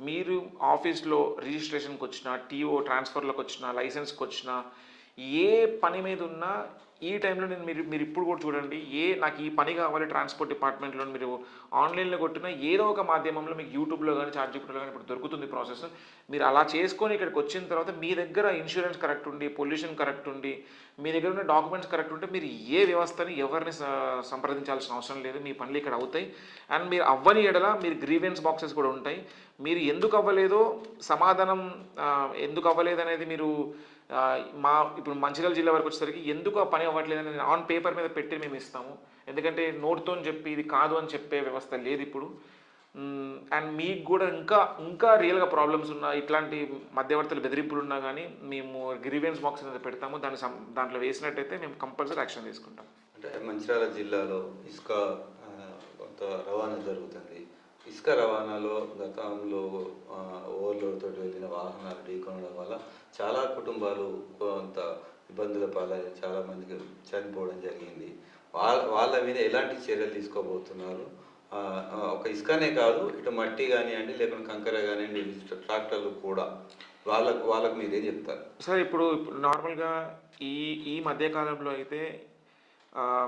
మీరు ఆఫీస్లో రిజిస్ట్రేషన్కి వచ్చినా, టీఓ ట్రాన్స్ఫర్లోకి వచ్చినా, లైసెన్స్కి వచ్చినా, ఏ పని మీద ఉన్నా ఈ టైంలో నేను మీరు ఇప్పుడు కూడా చూడండి, నాకు ఈ పని కావాలి ట్రాన్స్పోర్ట్ డిపార్ట్మెంట్లో మీరు ఆన్లైన్లో కొట్టినా ఏదో ఒక మాధ్యమంలో మీకు యూట్యూబ్లో కానీ ChatGPTలో కానీ ఇప్పుడు దొరుకుతుంది ప్రాసెస్. మీరు అలా చేసుకొని ఇక్కడికి వచ్చిన తర్వాత మీ దగ్గర ఇన్సూరెన్స్ కరెక్ట్ ఉండి, పొల్యూషన్ కరెక్ట్ ఉండి, మీ దగ్గర ఉన్న డాక్యుమెంట్స్ కరెక్ట్ ఉంటే మీరు ఏ వ్యవస్థని ఎవరిని సంప్రదించాల్సిన అవసరం లేదు. మీ పనులు ఇక్కడ అవుతాయి. అండ్ మీరు అవ్వని ఎడల మీరు గ్రీవెన్స్ బాక్సెస్ కూడా ఉంటాయి. మీరు ఎందుకు అవ్వలేదో సమాధానం ఎందుకు అవ్వలేదు అనేది మీరు ఇప్పుడు మంచిర్యాల జిల్లా వరకు వచ్చేసరికి ఎందుకు ఆ పని అవ్వట్లేదని ఆన్ పేపర్ మీద పెట్టి మేము ఇస్తాము. ఎందుకంటే నోట్తో చెప్పి ఇది కాదు అని చెప్పే వ్యవస్థ లేదు ఇప్పుడు. అండ్ మీకు కూడా ఇంకా రియల్గా ప్రాబ్లమ్స్ ఉన్నా, ఇట్లాంటి మధ్యవర్తులు బెదిరింపులు ఉన్నా కానీ మేము గ్రీవెన్స్ బాక్స్ అనేది పెడతాము. దాంట్లో వేసినట్టయితే మేము కంపల్సరీ యాక్షన్ తీసుకుంటాం. అంటే మంచిర్యాల జిల్లాలో ఇసుక కొంత రవాణా జరుగుతుంది. ఇసుక రవాణాలో గతంలో ఓవర్లోడ్ తోటి వెళ్ళిన వాహనాలు ఢీకొనడం వల్ల చాలా కుటుంబాలు కొంత ఇబ్బందుల పాలై చాలామందికి చనిపోవడం జరిగింది. వాళ్ళ మీద ఎలాంటి చర్యలు తీసుకోబోతున్నారు? ఒక ఇసుకనే కాదు, ఇటు మట్టి కానివ్వండి, లేకుంటే కంకర కానివ్వండి, ట్రాక్టర్లు కూడా వాళ్ళకు మీరేం చెప్తారు సార్? ఇప్పుడు నార్మల్గా ఈ మధ్యకాలంలో అయితే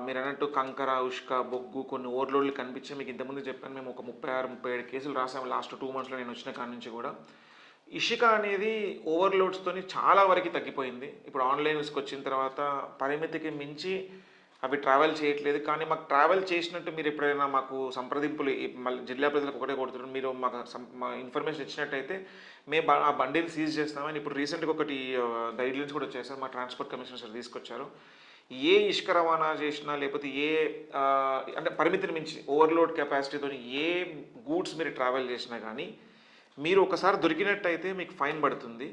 మీరు అన్నట్టు కంకర, ఉష్క, బొగ్గు కొన్ని ఓవర్లోడ్లు కనిపించి మీకు ఇంతకుముందు చెప్పాను. మేము ఒక 36-37 కేసులు రాసాము లాస్ట్ 2 monthsలో నేను వచ్చిన కాడి నుంచి కూడా. ఇసుక అనేది ఓవర్లోడ్స్తోని చాలా వరకు తగ్గిపోయింది. ఇప్పుడు ఆన్లైన్ ఇసుక వచ్చిన తర్వాత పరిమితికి మించి అవి ట్రావెల్ చేయట్లేదు. కానీ మాకు ట్రావెల్ చేసినట్టు మీరు ఎప్పుడైనా మాకు సంప్రదింపులు మళ్ళీ జిల్లా ప్రజలకు ఒకటే కొడుతున్నారు, మీరు మాకు ఇన్ఫర్మేషన్ ఇచ్చినట్టయితే మేము ఆ బండిని సీజ్ చేస్తామని ఇప్పుడు రీసెంట్గా ఒకటి గైడ్లైన్స్ కూడా వచ్చాయి సార్. మా ట్రాన్స్పోర్ట్ కమిషనర్ సార్ తీసుకొచ్చారు. ఏ ఇసుక రవాణా చేసినా లేకపోతే అంటే పరిమితిని మించి ఓవర్లోడ్ కెపాసిటీతో ఏ గూడ్స్ మీరు ట్రావెల్ చేసినా కానీ మీరు ఒకసారి దొరికినట్టయితే మీకు ఫైన్ పడుతుంది,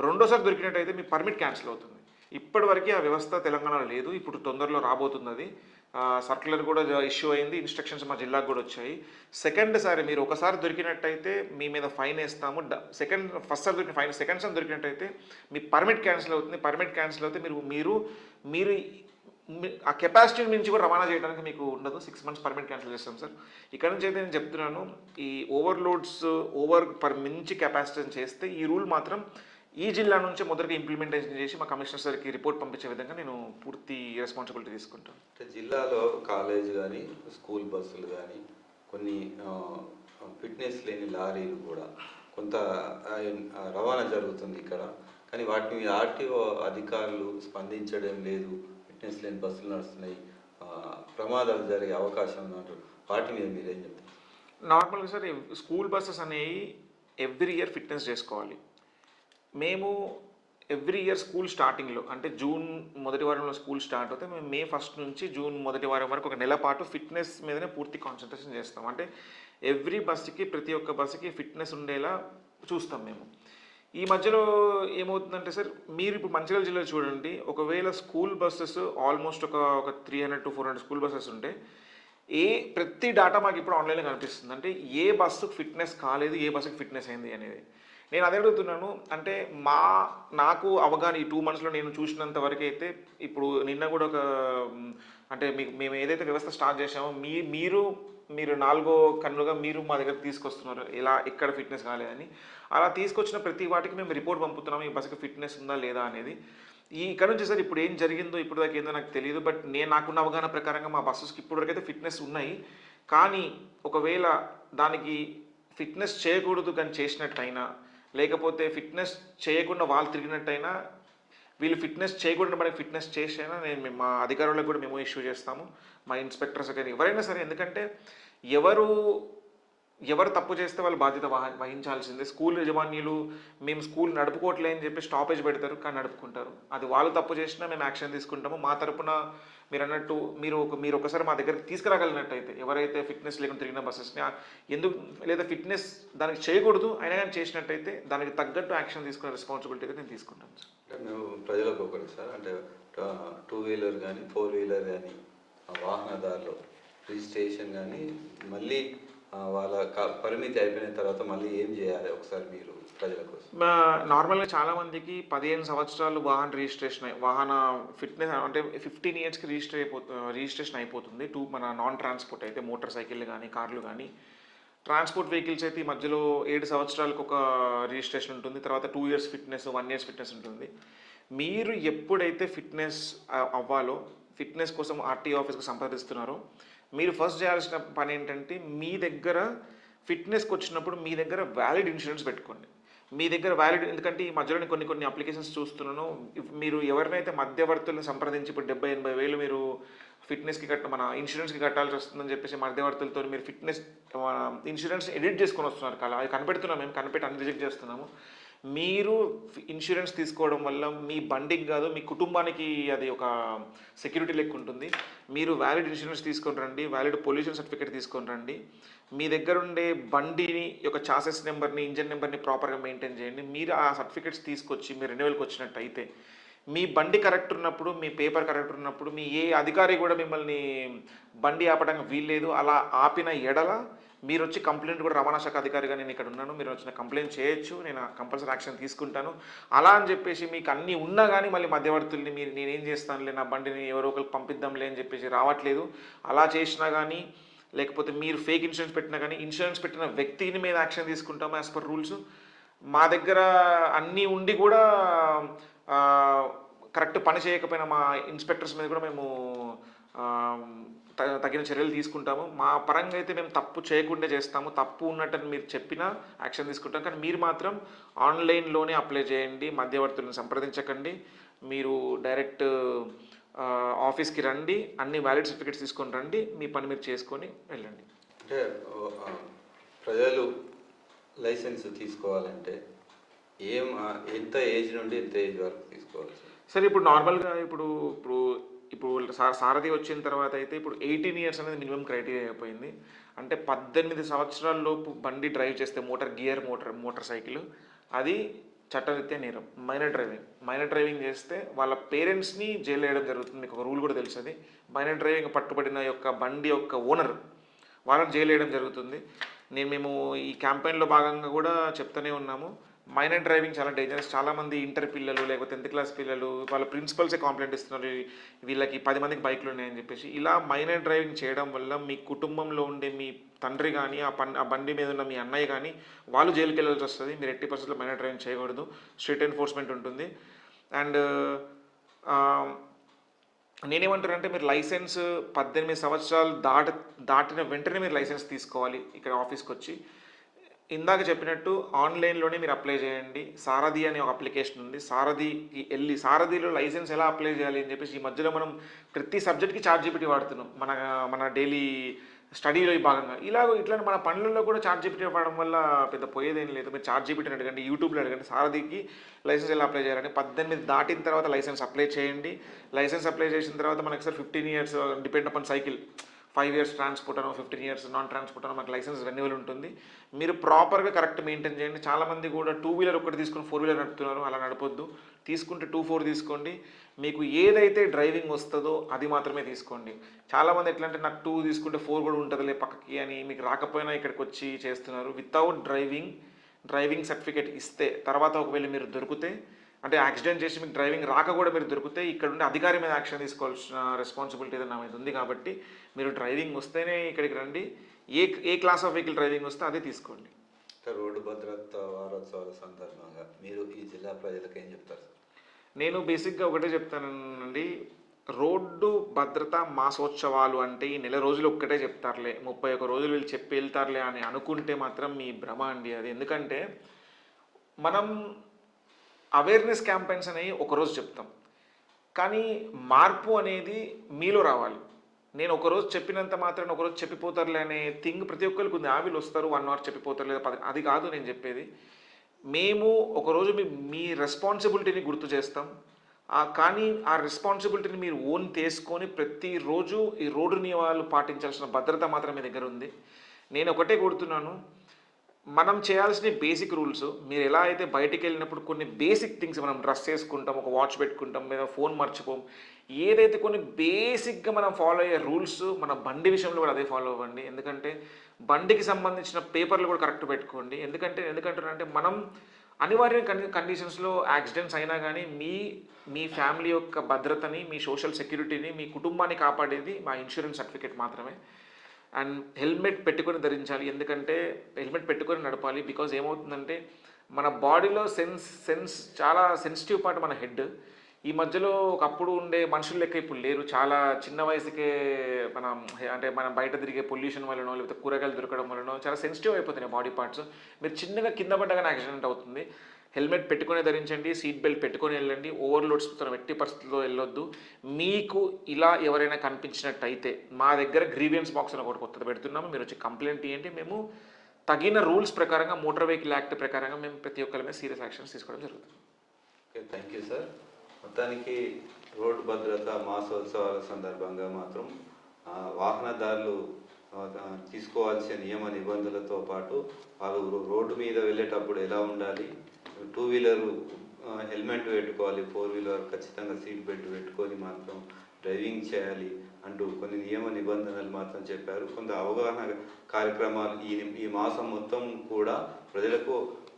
రెండోసారి దొరికినట్టయితే మీ పర్మిట్ క్యాన్సిల్ అవుతుంది. ఇప్పటివరకు ఆ వ్యవస్థ తెలంగాణలో లేదు. ఇప్పుడు తొందరలో రాబోతుంది అది. సర్క్యులర్ కూడా ఇష్యూ అయింది. ఇన్స్ట్రక్షన్స్ మా జిల్లాకు కూడా వచ్చాయి. సెకండ్ సారి మీరు ఒకసారి దొరికినట్టయితే మీ మీద ఫైన్ వేస్తాము. ఫస్ట్ సారి దొరికిన ఫైన్, సెకండ్ సారి దొరికినట్టయితే మీ పర్మిట్ క్యాన్సిల్ అవుతుంది. పర్మిట్ క్యాన్సిల్ అవుతే మీరు ఆ కెపాసిటీ నుంచి కూడా రవాణా చేయడానికి మీకు ఉండదు. 6 months పర్మిట్ క్యాన్సిల్ చేస్తాం సార్. ఇక్కడ నుంచి అయితే నేను చెప్తున్నాను, ఈ మించి కెపాసిటీ చేస్తే ఈ రూల్ మాత్రం ఈ జిల్లా నుంచే మొదటిగా ఇంప్లిమెంటేషన్ చేసి మా కమిషనర్ సార్కి రిపోర్ట్ పంపించే విధంగా నేను పూర్తి రెస్పాన్సిబిలిటీ తీసుకుంటాను. అంటే జిల్లాలో కాలేజ్ కానీ స్కూల్ బస్సులు కానీ కొన్ని ఫిట్నెస్ లేని లారీలు కూడా కొంత రవాణా జరుగుతుంది ఇక్కడ, కానీ వాటిని ఆర్టీఓ అధికారులు స్పందించడం లేదు. ఫిట్నెస్ లేని బస్సులు నడుస్తున్నాయి, ప్రమాదాలు జరిగే అవకాశం ఉందంటారు. వాటి మీద మీరేం చెప్తారు? నార్మల్గా సార్ స్కూల్ బస్సెస్ అనేవి ఎవ్రీ ఇయర్ ఫిట్నెస్ చేసుకోవాలి. మేము ఎవ్రీ ఇయర్ స్కూల్ స్టార్టింగ్లో అంటే జూన్ మొదటి వారంలో స్కూల్ స్టార్ట్ అవుతే మేము మే 1 నుంచి జూన్ మొదటి వారం వరకు ఒక నెల పాటు ఫిట్నెస్ మీదనే పూర్తి కాన్సన్ట్రేషన్ చేస్తాం. అంటే ఎవ్రీ బస్సుకి, ప్రతి ఒక్క బస్సుకి ఫిట్నెస్ ఉండేలా చూస్తాం మేము. ఈ మధ్యలో ఏమవుతుందంటే సార్, మీరు ఇప్పుడు మంచిర్యాల జిల్లాలో చూడండి, ఒకవేళ స్కూల్ బస్సెస్ ఆల్మోస్ట్ ఒక 300 to 400 స్కూల్ బస్సెస్ ఉంటే ప్రతి డేటా మాకు ఇప్పుడు ఆన్లైన్లో కనిపిస్తుంది. అంటే ఏ బస్సుకు ఫిట్నెస్ కాలేదు, ఏ బస్సుకు ఫిట్నెస్ అయింది అనేది. నేను అదే అడుగుతున్నాను. అంటే నాకు అవగాహన ఈ 2 monthsలో నేను చూసినంత వరకు అయితే, ఇప్పుడు నిన్న కూడా అంటే మేము ఏదైతే వ్యవస్థ స్టార్ట్ చేసామో మీరు 4వ కన్నుగా మీరు మా దగ్గర తీసుకొస్తున్నారు ఇలా ఎక్కడ ఫిట్నెస్ కాలేదని. అలా తీసుకొచ్చిన ప్రతి వాటికి మేము రిపోర్ట్ పంపుతున్నాము, ఈ బస్సుకి ఫిట్నెస్ ఉందా లేదా అనేది. ఇక్కడ నుంచి సార్ ఇప్పుడు ఏం జరిగిందో ఇప్పుడు దాకా ఏందో నాకు తెలియదు. బట్ నాకున్న అవగాహన ప్రకారంగా మా బస్సెస్కి ఇప్పటివరకు అయితే ఫిట్నెస్ ఉన్నాయి. కానీ ఒకవేళ దానికి ఫిట్నెస్ చేయకూడదు కానీ చేసినట్టయినా, లేకపోతే ఫిట్నెస్ చేయకుండా వాళ్ళు తిరిగినట్టయినా, వీళ్ళు ఫిట్నెస్ చేయకుండా మనకి ఫిట్నెస్ చేసైనా మా అధికారులకు కూడా మేము ఇష్యూ చేస్తాము, మా ఇన్స్పెక్టర్స్ కానీ ఎవరైనా సరే. ఎందుకంటే ఎవరు తప్పు చేస్తే వాళ్ళు బాధ్యత వహించాల్సిందే. స్కూల్ యజమాన్యులు మేము స్కూల్ నడుపుకోవట్లే అని చెప్పి స్టాపేజ్ పెడతారు, కానీ నడుపుకుంటారు. అది వాళ్ళు తప్పు చేసినా మేము యాక్షన్ తీసుకుంటాము. మా తరపున మీరు అన్నట్టు మీరు ఒకసారి మా దగ్గరికి తీసుకురాగలిగినట్టయితే, ఎవరైతే ఫిట్నెస్ లేకుండా తిరిగిన బస్సెస్ని ఎందుకు లేదా ఫిట్నెస్ దానికి చేయకూడదు అయినా కానీ చేసినట్టయితే దానికి తగ్గట్టు యాక్షన్ తీసుకునే రెస్పాన్సిబిలిటీ అయితే నేను తీసుకుంటాను సార్. అంటే మేము ప్రజలకు ఒకటి సార్, అంటే 2-wheeler కానీ 4-wheeler కానీ వాహనదారులు రిజిస్ట్రేషన్ కానీ మళ్ళీ వాళ్ళ పరిమితి అయిపోయిన తర్వాత మళ్ళీ ఏం చేయాలి ఒకసారి మీరు ప్రజల కోసం? నార్మల్గా చాలామందికి 15 సంవత్సరాలు వాహన ఫిట్నెస్ అంటే 15 yearsకి రిజిస్ట్రేషన్ అయిపోతుంది. మన నాన్ ట్రాన్స్పోర్ట్ అయితే మోటార్ సైకిళ్ళు కానీ కార్లు కానీ. ట్రాన్స్పోర్ట్ వెహికల్స్ అయితే ఈ మధ్యలో 7 సంవత్సరాలకు ఒక రిజిస్ట్రేషన్ ఉంటుంది. తర్వాత 2 years ఫిట్నెస్, 1 year ఫిట్నెస్ ఉంటుంది. మీరు ఎప్పుడైతే ఫిట్నెస్ అవ్వాలో, ఫిట్నెస్ కోసం ఆర్టీఓ ఆఫీస్కి సంప్రదిస్తున్నారో, మీరు ఫస్ట్ చేయాల్సిన పని ఏంటంటే, మీ దగ్గర ఫిట్నెస్కి వచ్చినప్పుడు మీ దగ్గర వ్యాలిడ్ ఇన్సూరెన్స్ పెట్టుకోండి. మీ దగ్గర వ్యాలిడ్, ఎందుకంటే ఈ మధ్యలో కొన్ని అప్లికేషన్స్ చూస్తున్నాను. మీరు ఎవరినైతే మధ్యవర్తులను సంప్రదించి ఇప్పుడు 70-80 వేలు మీరు ఫిట్నెస్కి మన ఇన్సూరెన్స్కి కట్టాల్సి వస్తుందని చెప్పేసి మధ్యవర్తులతో మీరు ఫిట్నెస్ ఇన్సూరెన్స్ ఎడిట్ చేసుకొని వస్తున్నారు. అది కనిపెడుతున్నాం, మేము కనిపెట్టి అన్ని రిజెక్ట్ చేస్తున్నాము. మీరు ఇన్సూరెన్స్ తీసుకోవడం వల్ల మీ బండికి కాదు, మీ కుటుంబానికి అది ఒక సెక్యూరిటీ లెక్క ఉంటుంది. మీరు వ్యాలిడ్ ఇన్సూరెన్స్ తీసుకొని రండి, వ్యాలిడ్ పొల్యూషన్ సర్టిఫికేట్ తీసుకొని రండి. మీ దగ్గర ఉండే బండిని యొక్క చాసెస్ నెంబర్ని, ఇంజన్ నెంబర్ని ప్రాపర్గా మెయింటైన్ చేయండి. మీరు ఆ సర్టిఫికేట్స్ తీసుకొచ్చి మీరు రెన్యువల్కి వచ్చినట్టయితే, మీ బండి కరెక్ట్ ఉన్నప్పుడు, మీ పేపర్ కరెక్ట్ ఉన్నప్పుడు, మీ ఏ అధికారి కూడా మిమ్మల్ని బండి ఆపడానికి వీల్లేదు. అలా ఆపిన ఎడల మీరు వచ్చి కంప్లైంట్ కూడా, రవాణా శాఖ అధికారిగా నేను ఇక్కడ ఉన్నాను, మీరు వచ్చిన కంప్లైంట్ చేయొచ్చు, నేను కంపల్సరీ యాక్షన్ తీసుకుంటాను. అలా అని చెప్పేసి మీకు అన్నీ ఉన్నా కానీ మళ్ళీ మధ్యవర్తుల్ని నేనేం చేస్తానులే, నా బండిని ఎవరో ఒకరికి పంపిద్దాంలే అని చెప్పేసి రావట్లేదు. అలా చేసినా కానీ, లేకపోతే మీరు ఫేక్ ఇన్సూరెన్స్ పెట్టినా కానీ, ఇన్సూరెన్స్ పెట్టిన వ్యక్తిని మీద యాక్షన్ తీసుకుంటాము యాజ్ పర్ రూల్స్. మా దగ్గర అన్నీ ఉండి కూడా కరెక్ట్ పని చేయకపోయినా మా ఇన్స్పెక్టర్స్ మీద కూడా మేము తగిన చర్యలు తీసుకుంటాము. మా పరంగా అయితే మేము తప్పు చేయకుండా చేస్తాము. తప్పు ఉన్నట్టు మీరు చెప్పినా యాక్షన్ తీసుకుంటాం. కానీ మీరు మాత్రం ఆన్లైన్లోనే అప్లై చేయండి, మధ్యవర్తులను సంప్రదించకండి. మీరు డైరెక్ట్ ఆఫీస్కి రండి, అన్ని వ్యాలిడ్ సర్టిఫికేట్స్ తీసుకొని రండి, మీ పని మీరు చేసుకొని వెళ్ళండి. అంటే ప్రజలు లైసెన్స్ తీసుకోవాలంటే ఎంత ఏజ్ నుండి ఎంత ఏజ్ వరకు తీసుకోవాలి సార్? ఇప్పుడు నార్మల్గా ఇప్పుడు సారథి వచ్చిన తర్వాత అయితే ఇప్పుడు 18 years అనేది మినిమం క్రైటీరియా అయిపోయింది. అంటే 18 సంవత్సరాల లోపు బండి డ్రైవ్ చేస్తే మోటార్ సైకిల్ అది చట్టరీత్యా నేరం. మైనర్ డ్రైవింగ్ చేస్తే వాళ్ళ పేరెంట్స్ని జైలు వేయడం జరుగుతుంది. మీకు ఒక రూల్ కూడా తెలుసు. మైనర్ డ్రైవింగ్ పట్టుబడిన యొక్క బండి యొక్క ఓనర్ వాళ్ళని జైలు వేయడం జరుగుతుంది. మేము ఈ క్యాంపెయిన్లో భాగంగా కూడా చెప్తూనే ఉన్నాము, మైనర్ డ్రైవింగ్ చాలా డేంజరస్. చాలామంది ఇంటర్ పిల్లలు లేకపోతే 10th క్లాస్ పిల్లలు వాళ్ళ ప్రిన్సిపల్సే కంప్లైంట్ ఇస్తున్నారు, వీళ్ళకి 10 మందికి బైక్లు ఉన్నాయని చెప్పేసి. ఇలా మైనర్ డ్రైవింగ్ చేయడం వల్ల మీ కుటుంబంలో ఉండే మీ తండ్రి కానీ ఆ బండి మీద ఉన్న మీ అన్నయ్య కానీ వాళ్ళు జైలుకి వెళ్ళాల్సి వస్తుంది. మీరు 80% మైనర్ డ్రైవింగ్ చేయకూడదు. స్ట్రిక్ట్ ఎన్ఫోర్స్మెంట్ ఉంటుంది. అండ్ నేనేమంటానంటే మీరు లైసెన్స్ 18 సంవత్సరాలు దాటిన వెంటనే మీరు లైసెన్స్ తీసుకోవాలి. ఇక్కడ ఆఫీస్కి వచ్చి ఇందాక చెప్పినట్టు ఆన్లైన్లోనే మీరు అప్లై చేయండి. సారథి అనే ఒక అప్లికేషన్ ఉంది. సారథికి వెళ్ళి సారథిలో లైసెన్స్ ఎలా అప్లై చేయాలి అని చెప్పేసి ఈ మధ్యలో మనం ప్రతి సబ్జెక్ట్కి ChatGPT వాడుతున్నాం మన డైలీ స్టడీలో భాగంగా. ఇట్లా మన పనులలో కూడా ChatGPT వాడడం వల్ల పెద్ద పోయేదేం లేదు. మీరు ChatGPTని అడగండి, యూట్యూబ్లో అడగండి, సారథికి లైసెన్స్ ఎలా అప్లై చేయాలంటే 18 దాటిన తర్వాత లైసెన్స్ అప్లై చేయండి. లైసెన్స్ అప్లై చేసిన తర్వాత మనకి sir 15 years depend upon cycle, 5 years transport అనో 15 years నాన్ ట్రాన్స్పోర్ట్ అనో మనకు లైసెన్స్ రెన్యువల్ ఉంటుంది. మీరు ప్రాపర్గా కరెక్ట్ మెయింటైన్ చేయండి. చాలామంది కూడా 2-wheeler ఒకటి తీసుకుని 4-wheeler నడుపుతున్నారు. అలా నడపొద్దు. తీసుకుంటే 2-4 తీసుకోండి. మీకు ఏదైతే డ్రైవింగ్ వస్తుందో అది మాత్రమే తీసుకోండి. చాలామంది ఎట్లా అంటే నాకు 2 తీసుకుంటే 4 కూడా ఉంటుందిలే పక్కకి అని మీకు రాకపోయినా ఇక్కడికి వచ్చి చేస్తున్నారు. వితౌట్ డ్రైవింగ్ సర్టిఫికేట్ ఇస్తే తర్వాత ఒకవేళ మీరు దొరికితే, అంటే యాక్సిడెంట్ చేసి మీకు డ్రైవింగ్ రాక కూడా మీరు దొరికితే ఇక్కడ ఉండే అధికారి మీద యాక్షన్ తీసుకోవాల్సిన రెస్పాన్సిబిలిటీ నా మీద ఉంది. కాబట్టి మీరు డ్రైవింగ్ వస్తేనే ఇక్కడికి రండి. ఏ క్లాస్ ఆఫ్ వెహికల్ డ్రైవింగ్ వస్తే అదే తీసుకోండి. రోడ్డు భద్రత వారోత్సవాల సందర్భంగా మీరు ఈ జిల్లా ప్రజలకు ఏం చెప్తారు? నేను బేసిక్గా ఒకటే చెప్తానండి, రోడ్డు భద్రత మాసోత్సవాలు అంటే ఈ నెల రోజులు ఒక్కటే చెప్తారులే, 31 రోజులు వీళ్ళు చెప్పి వెళ్తారులే అని అనుకుంటే మాత్రం మీ భ్రమ అండి అది. ఎందుకంటే మనం అవేర్నెస్ క్యాంపెయిన్స్ అనేవి ఒకరోజు చెప్తాం, కానీ మార్పు అనేది మీలో రావాలి. నేను ఒకరోజు చెప్పినంత మాత్రం ఒకరోజు చెప్పిపోతారులే అనే థింగ్ ప్రతి ఒక్కరికి ఉంది. వీళ్ళు వస్తారు 1 hour చెప్పిపోతారు లేదా 10, అది కాదు నేను చెప్పేది. మేము ఒకరోజు మీ రెస్పాన్సిబిలిటీని గుర్తు చేస్తాం, కానీ ఆ రెస్పాన్సిబిలిటీని మీరు ఓన్ తీసుకొని ప్రతిరోజు ఈ రోడ్డు నియమాలు పాటించాల్సిన భద్రత మాత్రం మీ దగ్గర ఉంది. నేను ఒకటే కోరుతున్నాను, మనం చేయాల్సిన బేసిక్ రూల్స్, మీరు ఎలా అయితే బయటికి వెళ్ళినప్పుడు కొన్ని బేసిక్ థింగ్స్ మనం డ్రెస్ చేసుకుంటాం, ఒక వాచ్ పెట్టుకుంటాం, లేదా ఫోన్ మర్చిపోం, ఏదైతే కొన్ని బేసిక్గా మనం ఫాలో అయ్యే రూల్స్ మన బండి విషయంలో కూడా అదే ఫాలో అవ్వండి. ఎందుకంటే బండికి సంబంధించిన పేపర్లు కూడా కరెక్ట్ పెట్టుకోండి. ఎందుకంటే మనం అనివార్య కండిషన్స్లో యాక్సిడెంట్స్ అయినా కానీ మీ ఫ్యామిలీ యొక్క భద్రతని, మీ సోషల్ సెక్యూరిటీని, మీ కుటుంబాన్ని కాపాడేది మా ఇన్సూరెన్స్ సర్టిఫికేట్ మాత్రమే. అండ్ హెల్మెట్ పెట్టుకొని ధరించాలి, ఎందుకంటే హెల్మెట్ పెట్టుకొని నడపాలి. బికాజ్ ఏమవుతుందంటే మన బాడీలో సెన్స్ చాలా సెన్సిటివ్ పార్ట్ మన హెడ్. ఈ మధ్యలో ఒకప్పుడు ఉండే మనుషులు లెక్క ఇప్పుడు లేరు. చాలా చిన్న వయసుకే మనం బయట తిరిగే పొల్యూషన్ వలనో లేకపోతే కూరగాయలు దొరకడం వలనో చాలా సెన్సిటివ్ అయిపోతున్నాయి బాడీ పార్ట్స్. మీరు చిన్నగా కింద పడ్డగానే యాక్సిడెంట్ అవుతుంది. హెల్మెట్ పెట్టుకొని ధరించండి, సీట్ బెల్ట్ పెట్టుకొని వెళ్ళండి. ఓవర్లోడ్స్ ఎట్టి పరిస్థితుల్లో వెళ్ళొద్దు. మీకు ఇలా ఎవరైనా కనిపించినట్టయితే మా దగ్గర గ్రీవియన్స్ బాక్స్ అని ఒకటి కొత్తది పెడుతున్నాము, మీరు వచ్చి కంప్లైంట్ ఇవ్వండి. మేము తగిన రూల్స్ ప్రకారంగా మోటార్ వెహికల్ యాక్ట్ ప్రకారంగా మేము ప్రతి ఒక్కరి మీద సీరియస్ యాక్షన్స్ తీసుకోవడం జరుగుతుంది. Okay, thank you sir. మొత్తానికి రోడ్డు భద్రత మాసోత్సవాల సందర్భంగా మాత్రం వాహనదారులు తీసుకోవాల్సిన నియమ నిబంధనలతో పాటు వాళ్ళు రోడ్డు మీద వెళ్ళేటప్పుడు ఎలా ఉండాలి, 2-wheeler హెల్మెట్ పెట్టుకోవాలి, 4-wheeler ఖచ్చితంగా సీట్ బెల్ట్ పెట్టుకొని మాత్రం డ్రైవింగ్ చేయాలి అంటూ కొన్ని నియమ నిబంధనలు మాత్రం చెప్పారు. కొంత అవగాహన కార్యక్రమాలు ఈ మాసం మొత్తం కూడా ప్రజలకు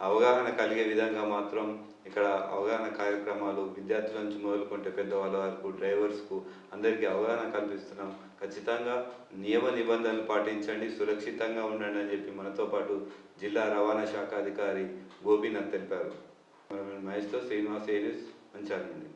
అవగాహన కలిగే విధంగా మాత్రం ఇక్కడ అవగాహన కార్యక్రమాలు విద్యార్థుల నుంచి మొదలుకుంటే పెద్దవాళ్ళ వరకు డ్రైవర్స్కు అందరికీ అవగాహన కల్పిస్తున్నాం. ఖచ్చితంగా నియమ నిబంధనలు పాటించండి, సురక్షితంగా ఉండండి అని చెప్పి మనతో పాటు జిల్లా రవాణా శాఖ అధికారి గోపీనాథ్ తెలిపారు. మహేష్తో శ్రీనివాస్, మంచాల నుండి.